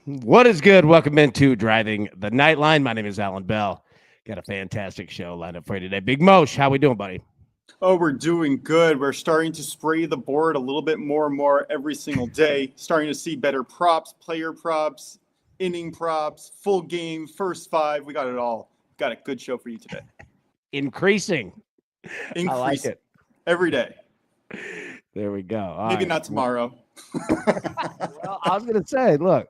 What is good? Welcome into Driving the Nightline. My name is Alan Bell. Got a fantastic show lined up for you today. Big Mosh, how we doing, buddy? Oh, we're doing good. We're starting to spray the board a little bit more and more every single day. Starting to see better props, player props, inning props, full game, first five. We got it all. Got a good show for you today. Increasing. I like Increase it. every day. There we go. All Maybe right. not tomorrow. Well, I was going to say, look,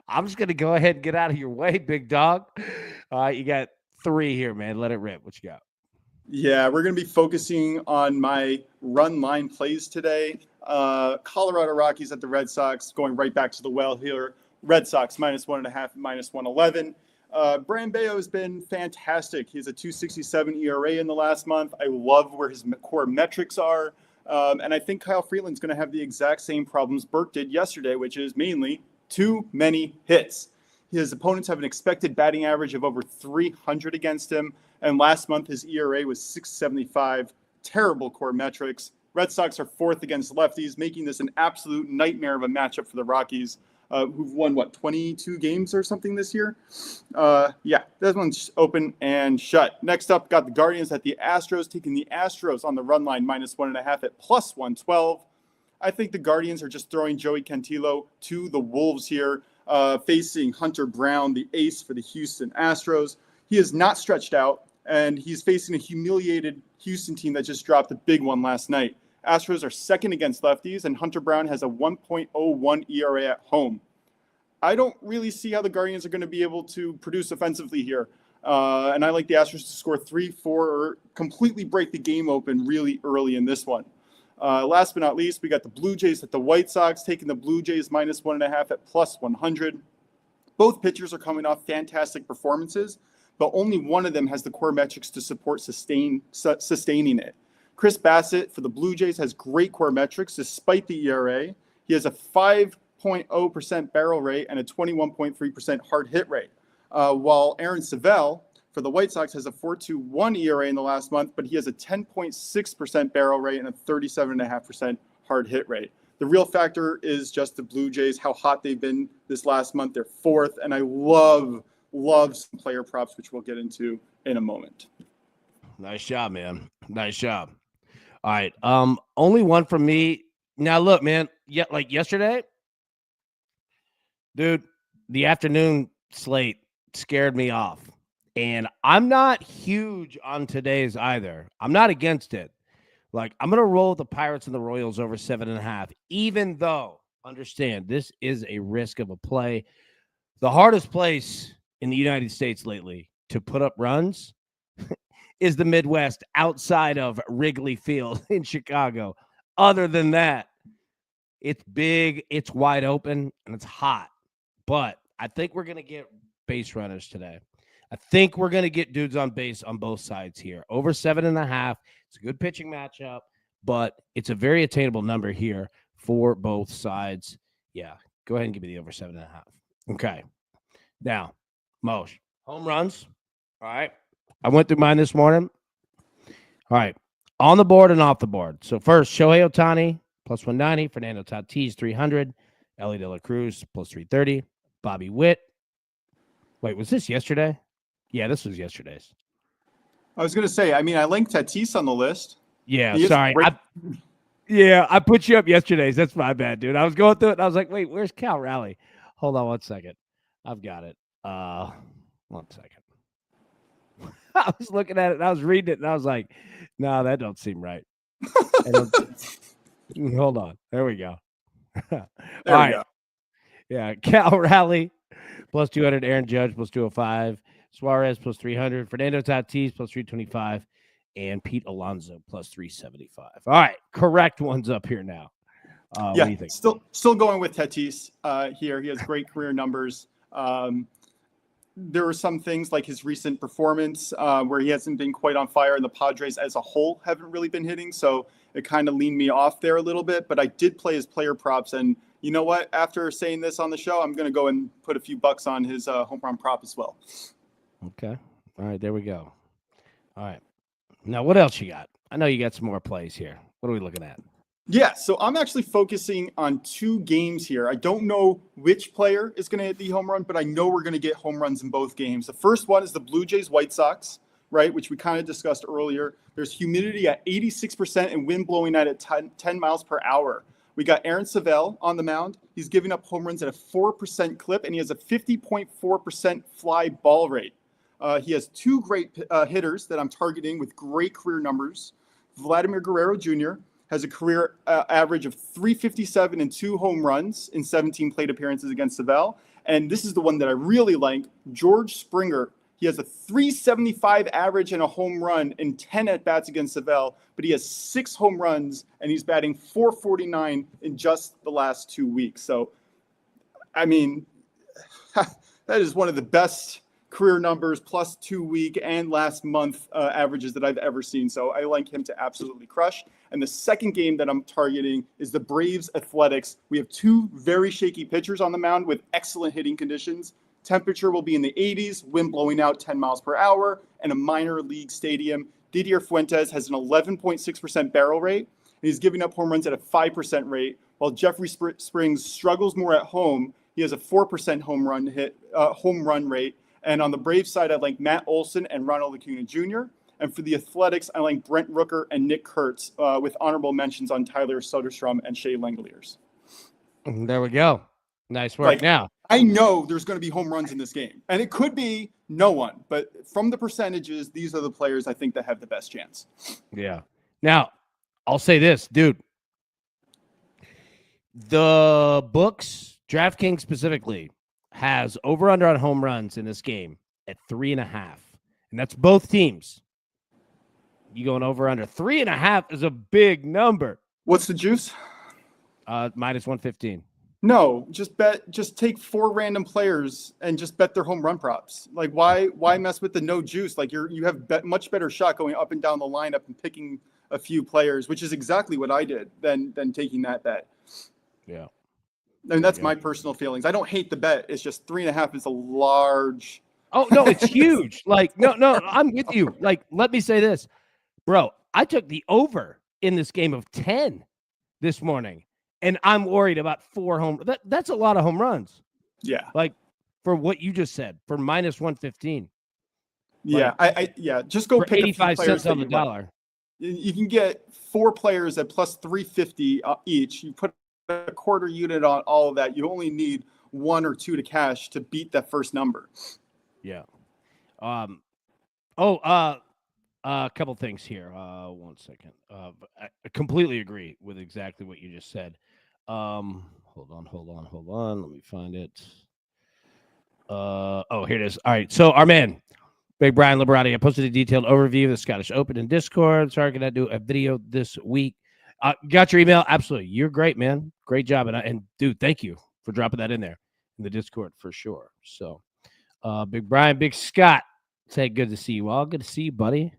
I'm just going to go ahead and get out of your way, big dog. All right, you got three here, man. Let it rip. What you got? Yeah, we're going to be focusing on my run line plays today. Colorado Rockies at the Red Sox, going right back to the well here. Red Sox -1.5, -111. Brambeo has been fantastic. He has a 2.67 ERA in the last month. I love where his core metrics are. And I think Kyle Freeland's going to have the exact same problems Burke did yesterday, which is mainly too many hits. His opponents have an expected batting average of over 300 against him. And last month, his ERA was 6.75. Terrible core metrics. Red Sox are fourth against lefties, making this an absolute nightmare of a matchup for the Rockies, who've won, 22 games or something this year? Yeah, this one's open and shut. Next up, got the Guardians at the Astros, taking the Astros on the run line -1.5 at +112. I think the Guardians are just throwing Joey Cantillo to the Wolves here, facing Hunter Brown, the ace for the Houston Astros. He is not stretched out, and he's facing a humiliated Houston team that just dropped a big one last night. Astros are second against lefties, and Hunter Brown has a 1.01 ERA at home. I don't really see how the Guardians are going to be able to produce offensively here. And I like the Astros to score 3-4 or completely break the game open really early in this one. Last but not least, we got the Blue Jays at the White Sox, taking the Blue Jays -1.5 at +100. Both pitchers are coming off fantastic performances, but only one of them has the core metrics to support sustaining it. Chris Bassett for the Blue Jays has great core metrics despite the ERA. He has a 5.0% barrel rate and a 21.3% hard hit rate, while Aaron Savell for the White Sox has a 4.21 ERA in the last month, but he has a 10.6% barrel rate and a 37.5% hard hit rate. The real factor is just the Blue Jays, how hot they've been this last month. They're fourth, and I love some player props, which we'll get into in a moment. Nice job, man. Nice job. All right. Only one from me. Now, look, man. Yeah, like yesterday, dude, the afternoon slate scared me off. And I'm not huge on today's either. I'm not against it. Like, I'm going to roll the Pirates and the Royals over 7.5, even though, understand, this is a risk of a play. The hardest place in the United States lately to put up runs is the Midwest outside of Wrigley Field in Chicago. Other than that, it's big, it's wide open, and it's hot. But I think we're going to get base runners today. I think we're going to get dudes on base on both sides here. Over 7.5. It's a good pitching matchup, but it's a very attainable number here for both sides. Yeah, go ahead and give me the over 7.5. Okay. Now, Mosh, home runs. All right. I went through mine this morning. All right. On the board and off the board. So first, Shohei Ohtani, +190. Fernando Tatis, 300. Ellie De La Cruz, +330. Bobby Witt. Wait, was this yesterday? Yeah, this was yesterday's. I was going to say, I linked Tatis on the list. Yeah, sorry. I put you up yesterday's. That's my bad, dude. I was going through it, and I was like, wait, where's Cal Raleigh? Hold on one second. I've got it. 1 second. I was looking at it, and I was reading it, and I was like, no, that don't seem right. Hold on. There we go. There we go. Yeah, Cal Raleigh, +200. Aaron Judge, +205. Suarez, +300. Fernando Tatis, +325. And Pete Alonso, +375. All right, correct ones up here now. What do you think? Still going with Tatis here. He has great career numbers. There were some things like his recent performance where he hasn't been quite on fire, and the Padres as a whole haven't really been hitting. So it kind of leaned me off there a little bit. But I did play his player props. And you know what? After saying this on the show, I'm going to go and put a few bucks on his home run prop as well. Okay. All right, there we go. All right. Now, what else you got? I know you got some more plays here. What are we looking at? Yeah, so I'm actually focusing on 2 games here. I don't know which player is going to hit the home run, but I know we're going to get home runs in both games. The first one is the Blue Jays White Sox, right, which we kind of discussed earlier. There's humidity at 86% and wind blowing at 10 miles per hour. We got Aaron Savell on the mound. He's giving up home runs at a 4% clip, and he has a 50.4% fly ball rate. He has 2 great hitters that I'm targeting with great career numbers. Vladimir Guerrero Jr. has a career average of 357 and 2 home runs in 17 plate appearances against Savell. And this is the one that I really like, George Springer. He has a 375 average and a home run in 10 at-bats against Savell, but he has 6 home runs, and he's batting 449 in just the last 2 weeks. So, I mean, that is one of the best career numbers plus 2 week and last month averages that I've ever seen. So I like him to absolutely crush. And the second game that I'm targeting is the Braves Athletics. We have 2 very shaky pitchers on the mound with excellent hitting conditions. Temperature will be in the 80s, wind blowing out 10 miles per hour, and a minor league stadium. Didier Fuentes has an 11.6% barrel rate, and he's giving up home runs at a 5% rate, while Jeffrey Springs struggles more at home. He has a 4% home run rate. And on the Braves side, I like Matt Olson and Ronald Acuna Jr. And for the Athletics, I like Brent Rooker and Nick Kurtz with honorable mentions on Tyler Soderstrom and Shea Langoliers. There we go. Nice work. Now, I know there's going to be home runs in this game, and it could be no one, but from the percentages, these are the players I think that have the best chance. Yeah. Now, I'll say this, dude. The books, DraftKings specifically, has over-under on home runs in this game at 3.5. And that's both teams. You going over-under. 3.5 is a big number. What's the juice? Minus 115. No, just take 4 random players and just bet their home run props. Like, why mess with the no juice? Like, you have much better shot going up and down the lineup and picking a few players, which is exactly what I did than taking that bet. Yeah. I mean, that's my personal feelings. I don't hate the bet. It's just 3.5 is a large. Oh, no, it's huge. Like, no, I'm with you. Like, let me say this. Bro, I took the over in this game of 10 this morning, and I'm worried about 4 home. That's a lot of home runs. Yeah. Like, for what you just said, for minus 115. Yeah, like, just go pick 85 cents on the dollar. You can get 4 players at plus 350 each. You put a quarter unit on all of that. You only need 1 or 2 to cash to beat that first number. Yeah. A couple things here. 1 second. I completely agree with exactly what you just said. Hold on. Let me find it. Here it is. All right. So our man, Big Brian Liberati, I posted a detailed overview of the Scottish Open in Discord. Sorry, can I do a video this week? Got your email? Absolutely. You're great, man. Great job. And dude, thank you for dropping that in there in the Discord for sure. So, Big Brian, Big Scott, say good to see you all. Good to see you, buddy.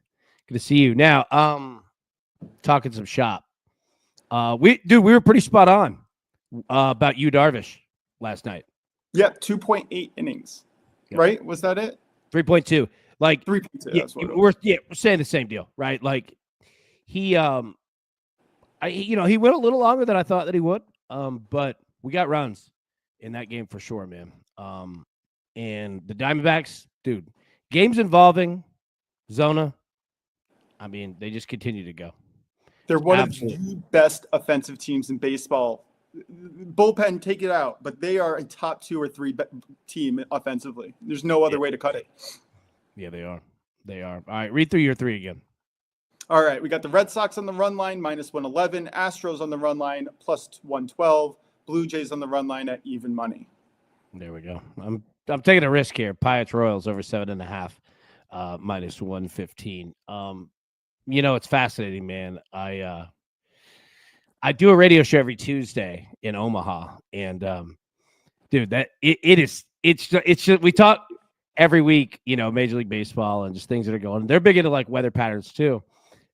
Good to see you. Now, talking some shop. We were pretty spot on about you, Darvish, last night. Yeah, 2.8 innings. Yep. Right? Was that it? 3.2. Like 3.2. Yeah, we're saying the same deal, right? Like he he went a little longer than I thought that he would. But we got runs in that game for sure, man. And the Diamondbacks, dude, games involving Zona, I mean, they just continue to go. They're one of the best offensive teams in baseball. Bullpen, take it out, but they are a top 2 or 3 team offensively. There's no other way to cut it. Yeah, they are. All right, read through your 3 again. All right, we got the Red Sox on the run line, minus 111. Astros on the run line, plus 112. Blue Jays on the run line at even money. There we go. I'm taking a risk here. Pirates Royals over 7.5, minus 115. It's fascinating, man. I do a radio show every Tuesday in Omaha, and dude, that it's just we talk every week, Major League Baseball and just things that are going. They're big into like weather patterns too,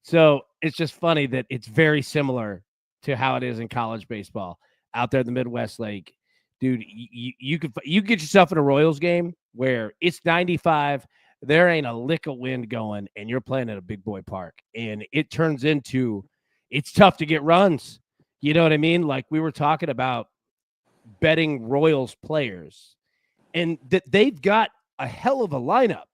so it's just funny that it's very similar to how it is in college baseball out there in the Midwest. Like, dude, you get yourself in a Royals game where it's 95. There ain't a lick of wind going, and you're playing at a big boy park, and it turns into it's tough to get runs. You know what I mean? Like we were talking about betting Royals players, and they've got a hell of a lineup.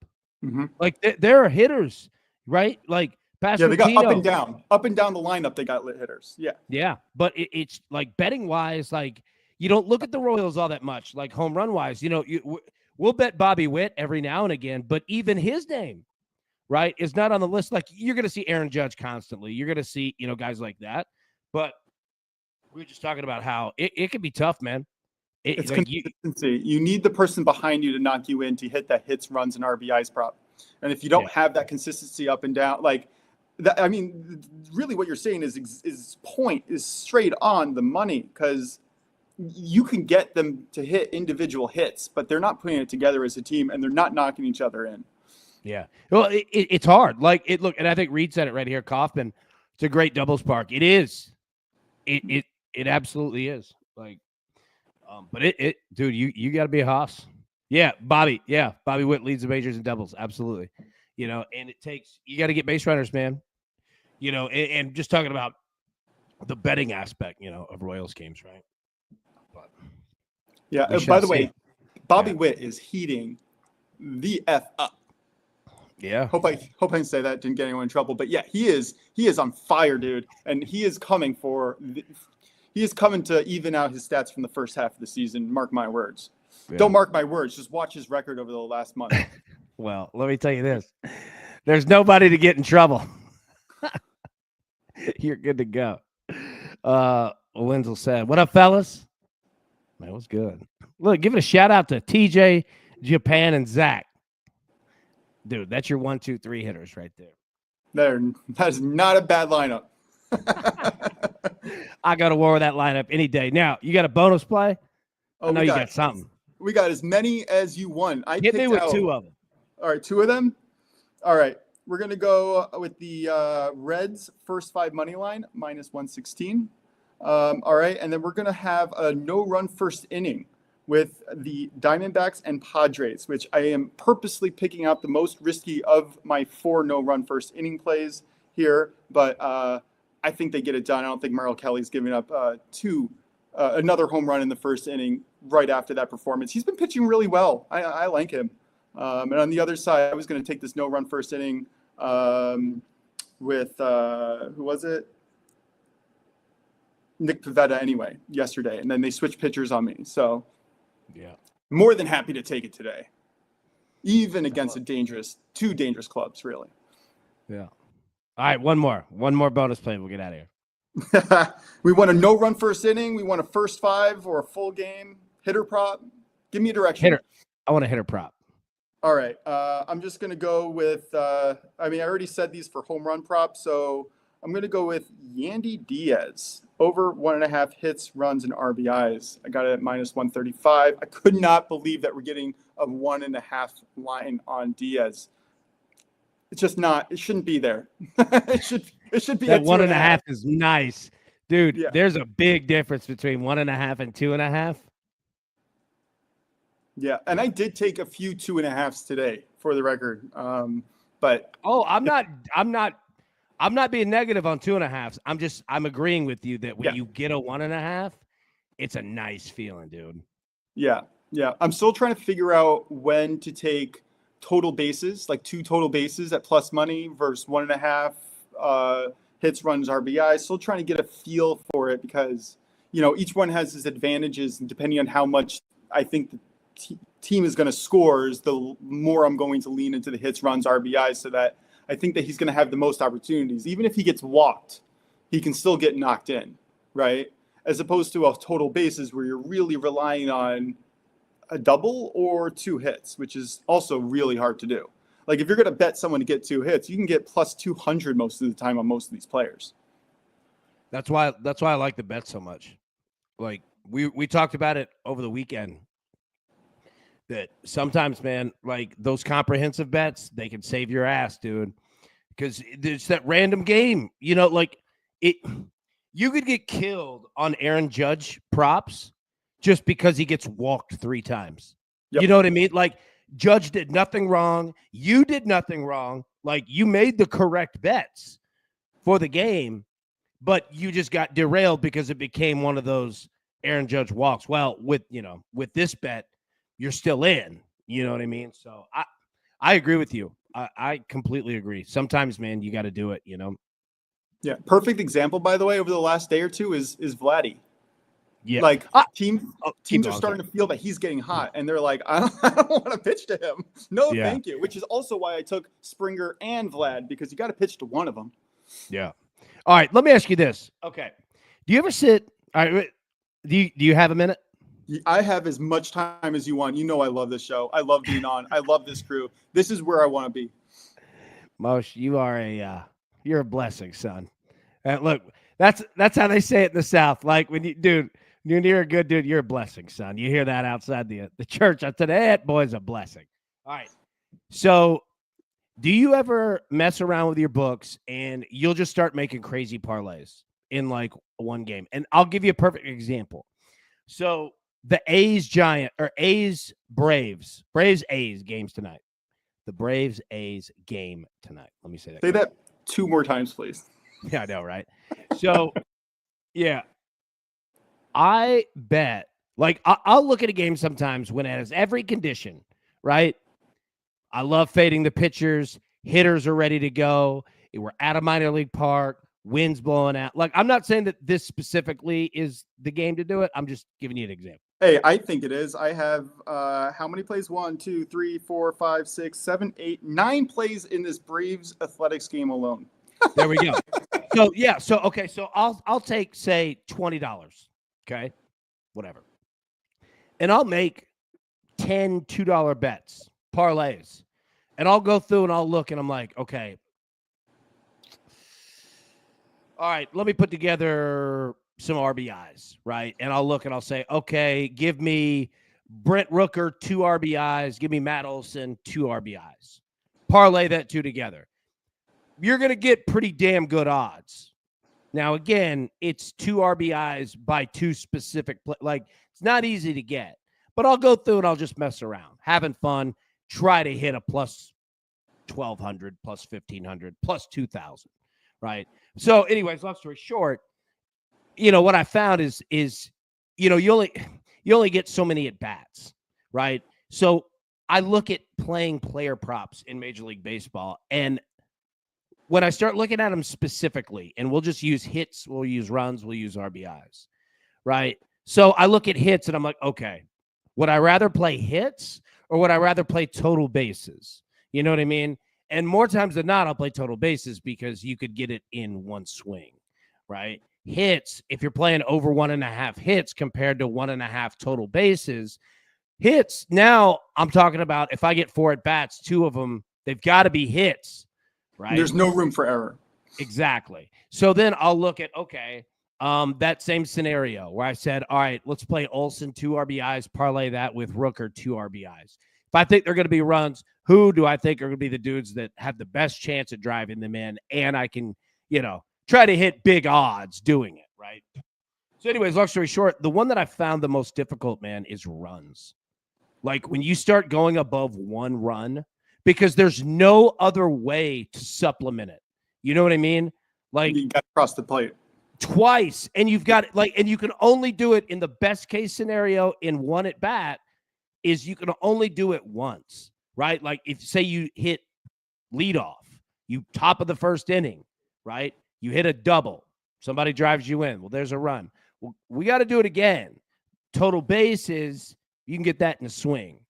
Mm-hmm. Like there are hitters, right? Like Yeah, they got up and Pasquantino. down the lineup. They got lit hitters. Yeah. Yeah, but it's like betting wise, like you don't look at the Royals all that much, like home run wise. We'll bet Bobby Witt every now and again, but even his name, right, is not on the list. Like you're going to see Aaron Judge constantly. You're going to see, guys like that. But we were just talking about how it can be tough, man. It's like consistency. You need the person behind you to knock you in to hit that hits, runs, and RBIs prop. And if you don't have that consistency up and down, like that, I mean, really what you're saying is point is straight on the money, because you can get them to hit individual hits, but they're not putting it together as a team, and they're not knocking each other in. Yeah. Well, it's hard. Like look, and I think Reed said it right here. Kaufman, it's a great doubles park. It is. It absolutely is. Like, but dude, you got to be a hoss. Yeah, Bobby. Yeah, Bobby Witt leads the majors in doubles. Absolutely. And you got to get base runners, man. And just talking about the betting aspect, of Royals games, right? But yeah. By the way, Bobby Witt is heating the F up. Yeah. Hope I can say that, didn't get anyone in trouble. But yeah, he is on fire, dude, and he is coming to even out his stats from the first half of the season. Mark my words. Yeah. Don't mark my words. Just watch his record over the last month. Well, let me tell you this: there's nobody to get in trouble. You're good to go. Wenzel said, "What up, fellas?" That was good. Look, give it a shout out to TJ, Japan, and Zach. Dude, that's your 1, 2, 3 hitters right there. That is not a bad lineup. I got to war with that lineup any day. Now, you got a bonus play? I know you got something. We got as many as you want. Hit me with 2 of them. All right, 2 of them? All right. We're going to go with the Reds first 5 money line, minus 116. All right, and then we're going to have a no-run first inning with the Diamondbacks and Padres, which I am purposely picking out the most risky of my 4 no-run first inning plays here. But I think they get it done. I don't think Merrill Kelly's giving up another home run in the first inning right after that performance. He's been pitching really well. I like him. And on the other side, I was going to take this no-run first inning with who was it? Nick Pivetta anyway, yesterday. And then they switched pitchers on me. So yeah, more than happy to take it today, even against two dangerous clubs, really. Yeah. All right, one more bonus play. We'll get out of here. We want a no-run first inning. We want a first 5 or a full game hitter prop. Give me a direction. Hitter. I want a hitter prop. All right. I'm just going to go with, I already said these for home run props, so I'm going to go with Yandy Diaz over 1.5 hits, runs, and RBIs. I got it at minus 135. I could not believe that we're getting a 1.5 line on Diaz. It's just not. It shouldn't be there. it should be that 1.5 is nice, dude. Yeah. There's a big difference between 1.5 and 2.5. Yeah, and I did take a few 2.5s today for the record. But I'm not being negative on 2.5s. I'm agreeing with you that when you get a 1.5, it's a nice feeling, dude. Yeah. I'm still trying to figure out when to take total bases, like 2 total bases at plus money versus 1.5 hits, runs, RBI. Still trying to get a feel for it because, each one has its advantages, and depending on how much I think the team is going to score, is the more I'm going to lean into the hits, runs, RBIs, so that I think that he's going to have the most opportunities. Even if he gets walked, he can still get knocked in, right? As opposed to a total bases where you're really relying on a double or 2 hits, which is also really hard to do. Like if you're going to bet someone to get 2 hits, you can get plus 200 most of the time on most of these players. That's why I like the bet so much. Like we talked about it over the weekend. That sometimes, man, like those comprehensive bets, they can save your ass, dude. Because it's that random game, like it. You could get killed on Aaron Judge props just because he gets walked 3 times. Yep. You know what I mean? Like Judge did nothing wrong. You did nothing wrong. Like you made the correct bets for the game, but you just got derailed because it became one of those Aaron Judge walks. Well, with this bet, you're still in. You know what I mean? So I agree with you. I completely agree. Sometimes, man, you got to do it. Yeah, perfect example, by the way, over the last day or two is Vladdy. Yeah, Like teams keep are going, starting to feel that he's getting hot, and they're like, I don't want to pitch to him. No, Yeah. thank you. Which is also why I took Springer and Vlad, because you got to pitch to one of them. Yeah. All right. Let me ask you this. Okay. Do you ever sit? All right. Do you have a minute? I have as much time as you want. You know I love this show. I love being on. I love this crew. This is where I want to be. Mosh, you are you're a blessing, son. Look, that's how they say it in the South. Like when you're a good dude, you're a blessing, son. You hear that outside the church. I said, that boy's a blessing. All right. So, do you ever mess around with your books and you'll just start making crazy parlays in like one game? And I'll give you a perfect example. So the A's Braves A's games tonight. The Braves A's game tonight. Let me say that. Say that 2 more times, please. Yeah, I know, right? So, yeah, I bet. Like, I'll look at a game sometimes when it has every condition, right? I love fading the pitchers. Hitters are ready to go. We're at a minor league park. Wind's blowing out. Like, I'm not saying that this specifically is the game to do it. I'm just giving you an example. Hey, I think it is. I have how many plays? 1, 2, 3, 4, 5, 6, 7, 8, 9 plays in this Braves Athletics game alone. There we go. So yeah. So okay. So I'll take say $20. Okay, whatever, and I'll make 10 $2 bets, parlays, and I'll go through and I'll look and I'm like, okay, all right, let me put together some RBIs, right? And I'll look and I'll say, okay, give me Brent Rooker 2 RBIs, give me Matt Olson 2 RBIs, parlay that 2 together. You're going to get pretty damn good odds. Now, again, it's 2 RBIs by 2 specific like it's not easy to get, but I'll go through and I'll just mess around, having fun, try to hit a plus 1,200, plus 1,500, plus 2,000, right? So anyways, long story short, what I found is you only get so many at bats, right? So I look at playing player props in Major League Baseball, and when I start looking at them specifically, and we'll just use hits, we'll use runs, we'll use RBIs, right? So I look at hits and I'm like, okay, would I rather play hits or would I rather play total bases? You know what I mean? And more times than not, I'll play total bases because you could get it in one swing, right? Hits, if you're playing over 1.5 hits compared to 1.5 total bases, hits, now I'm talking about if I get 4 at bats, 2 of them, they've got to be hits. Right? There's no room for error. Exactly. So then I'll look at, okay, that same scenario where I said, all right, let's play Olson 2 RBIs, parlay that with Rooker 2 RBIs. If I think they're going to be runs, who do I think are going to be the dudes that have the best chance at driving them in? And I can, try to hit big odds doing it, right? So anyways, long story short, the one that I found the most difficult, man, is runs. Like when you start going above 1 run, because there's no other way to supplement it. You know what I mean? Like you got to cross the plate twice, and you've got and you can only do it in the best case scenario in 1 at bat is you can only do it once, right? Like if say you hit leadoff, you top of the first inning, right? You hit a double, somebody drives you in. Well, there's a run. Well, we got to do it again. Total bases, you can get that in a swing.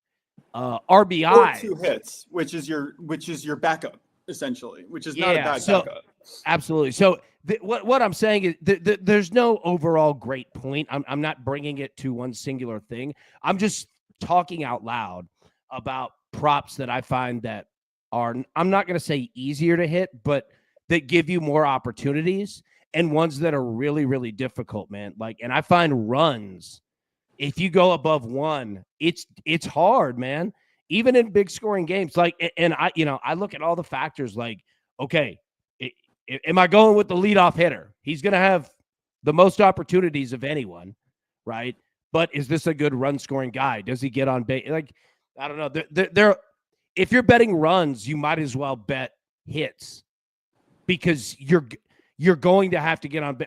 RBI or 2 hits, which is your backup essentially, which is not a bad backup. Absolutely. So what I'm saying is there's no overall great point. I'm not bringing it to one singular thing. I'm just talking out loud about props that I find that are, I'm not going to say easier to hit, but that give you more opportunities, and ones that are really, really difficult, man. Like, and I find runs, if you go above 1, it's hard, man. Even in big scoring games, like, and I look at all the factors. Like, okay, am I going with the leadoff hitter? He's going to have the most opportunities of anyone, right? But is this a good run scoring guy? Does he get on base? Like, I don't know. There. If you're betting runs, you might as well bet hits because you're going to have to get on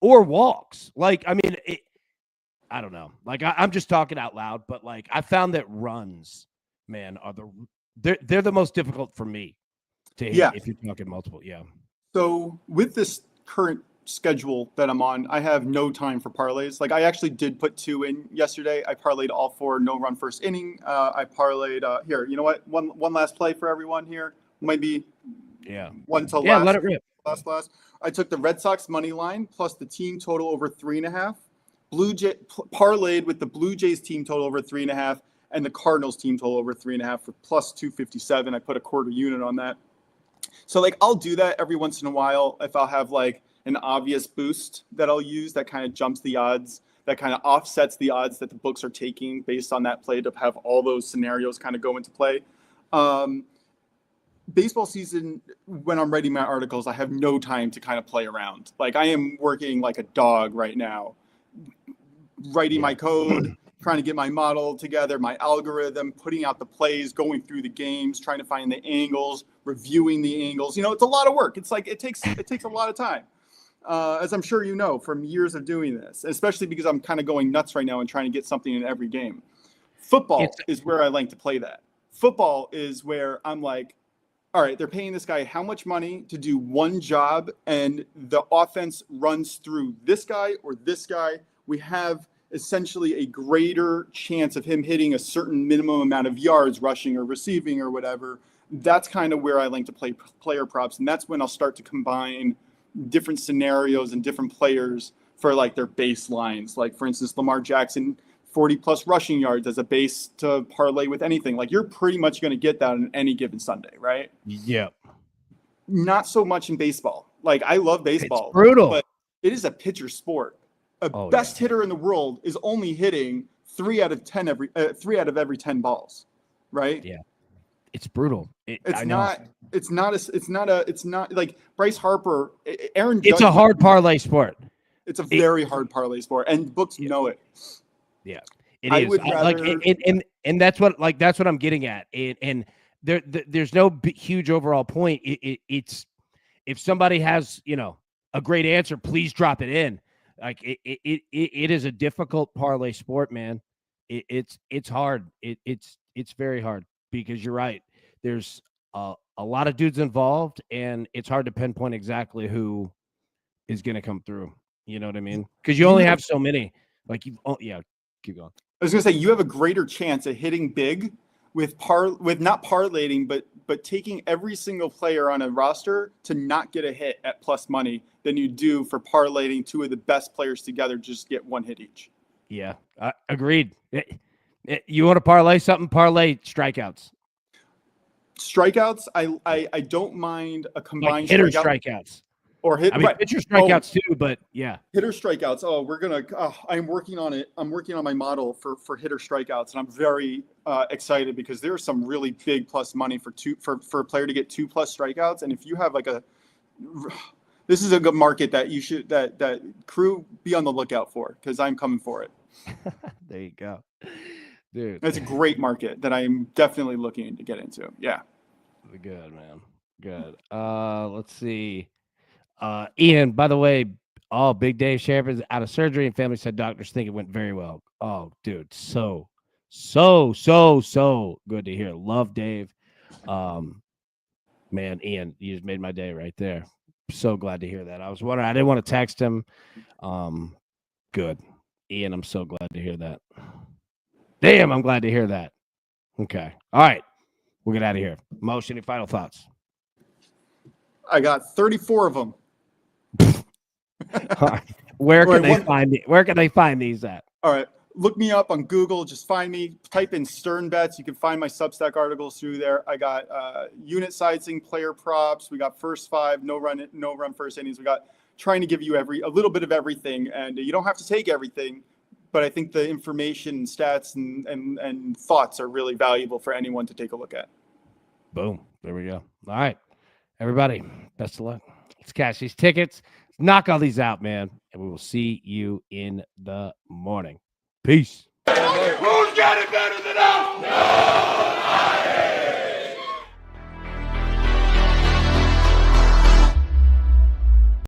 or walks. Like, I mean, I don't know. Like, I'm just talking out loud, but like, I found that runs, man, they're the most difficult for me to hit if you're talking multiple. Yeah. So with this current schedule that I'm on, I have no time for parlays. Like, I actually did put 2 in yesterday. I parlayed all 4 no run first inning. I parlayed here. You know what? One last play for everyone here. Might be one to last. Let it rip. Last. I took the Red Sox money line plus the team total over 3.5. Parlayed with the Blue Jays team total over 3.5 and the Cardinals team total over 3.5 for plus 257. I put a quarter unit on that. So like, I'll do that every once in a while if I'll have like an obvious boost that I'll use that kind of jumps the odds, that kind of offsets the odds that the books are taking based on that play to have all those scenarios kind of go into play. Baseball season, when I'm writing my articles, I have no time to kind of play around. Like, I am working like a dog right now, writing my code, trying to get my model together, my algorithm, putting out the plays, going through the games, trying to find the angles, reviewing the angles. You know, it's a lot of work. It's like, it takes a lot of time. As I'm sure you know from years of doing this, especially because I'm kind of going nuts right now and trying to get something in every game. Football is where I like to play that. Football is where I'm like, all right, they're paying this guy how much money to do one job, and the offense runs through this guy or this guy. We have essentially a greater chance of him hitting a certain minimum amount of yards, rushing or receiving or whatever. That's kind of where I like to play player props, and that's when I'll start to combine different scenarios and different players for like their baselines. Like, for instance, Lamar Jackson, 40 plus rushing yards as a base to parlay with anything. Like, you're pretty much going to get that on any given Sunday, right? Yeah. Not so much in baseball. Like, I love baseball. It's brutal. But it is a pitcher sport. Best hitter in the world is only hitting 3 out of every 10 balls, right? Yeah. It's brutal. It's not like Bryce Harper, Aaron Judge. It's a hard parlay sport. It's a very hard parlay sport, and books know it. Yeah, it is. Would rather... and that's what I'm getting at. And there's no huge overall point. It's if somebody has, you know, a great answer, please drop it in. Like, it is a difficult parlay sport, man. It's hard. It's very hard because you're right. There's a lot of dudes involved, and it's hard to pinpoint exactly who is going to come through. You know what I mean? Because you only have so many. Like, keep going. I was going to say, you have a greater chance of hitting big with not parlaying, but taking every single player on a roster to not get a hit at plus money than you do for parlaying 2 of the best players together, just get 1 hit each. Yeah, agreed. You want to parlay something? Parlay strikeouts. Strikeouts, I don't mind a combined like hitter strikeouts. Or pitcher strikeouts too, but yeah. Hitter strikeouts. I'm working on it. I'm working on my model for hitter strikeouts, and I'm very excited because there's some really big plus money for a player to get 2+ strikeouts. And if you have this is a good market that you should that crew be on the lookout for, because I'm coming for it. There you go, dude. It's a great market that I'm definitely looking to get into. Yeah. Good, man. Good. Let's see. Ian, by the way, Big Dave Sheriff is out of surgery, and family said doctors think it went very well. Oh, dude, so good to hear. Love Dave. Man, Ian, you just made my day right there. So glad to hear that. I was wondering, I didn't want to text him. Good. Ian, I'm so glad to hear that. Damn, I'm glad to hear that. Okay. All right. We'll get out of here. Mosh, any final thoughts? I got 34 of them. All right. Where can they find these at? All right. Look me up on Google. Just find me. Type in Stern Bets. You can find my Substack articles through there. I got unit sizing, player props. We got first 5, no run first innings. We got trying to give you a little bit of everything, and you don't have to take everything, but I think the information, stats, and thoughts are really valuable for anyone to take a look at. Boom. There we go. All right. Everybody, best of luck. Let's cash these tickets. Knock all these out, man. And we will see you in the morning. Peace.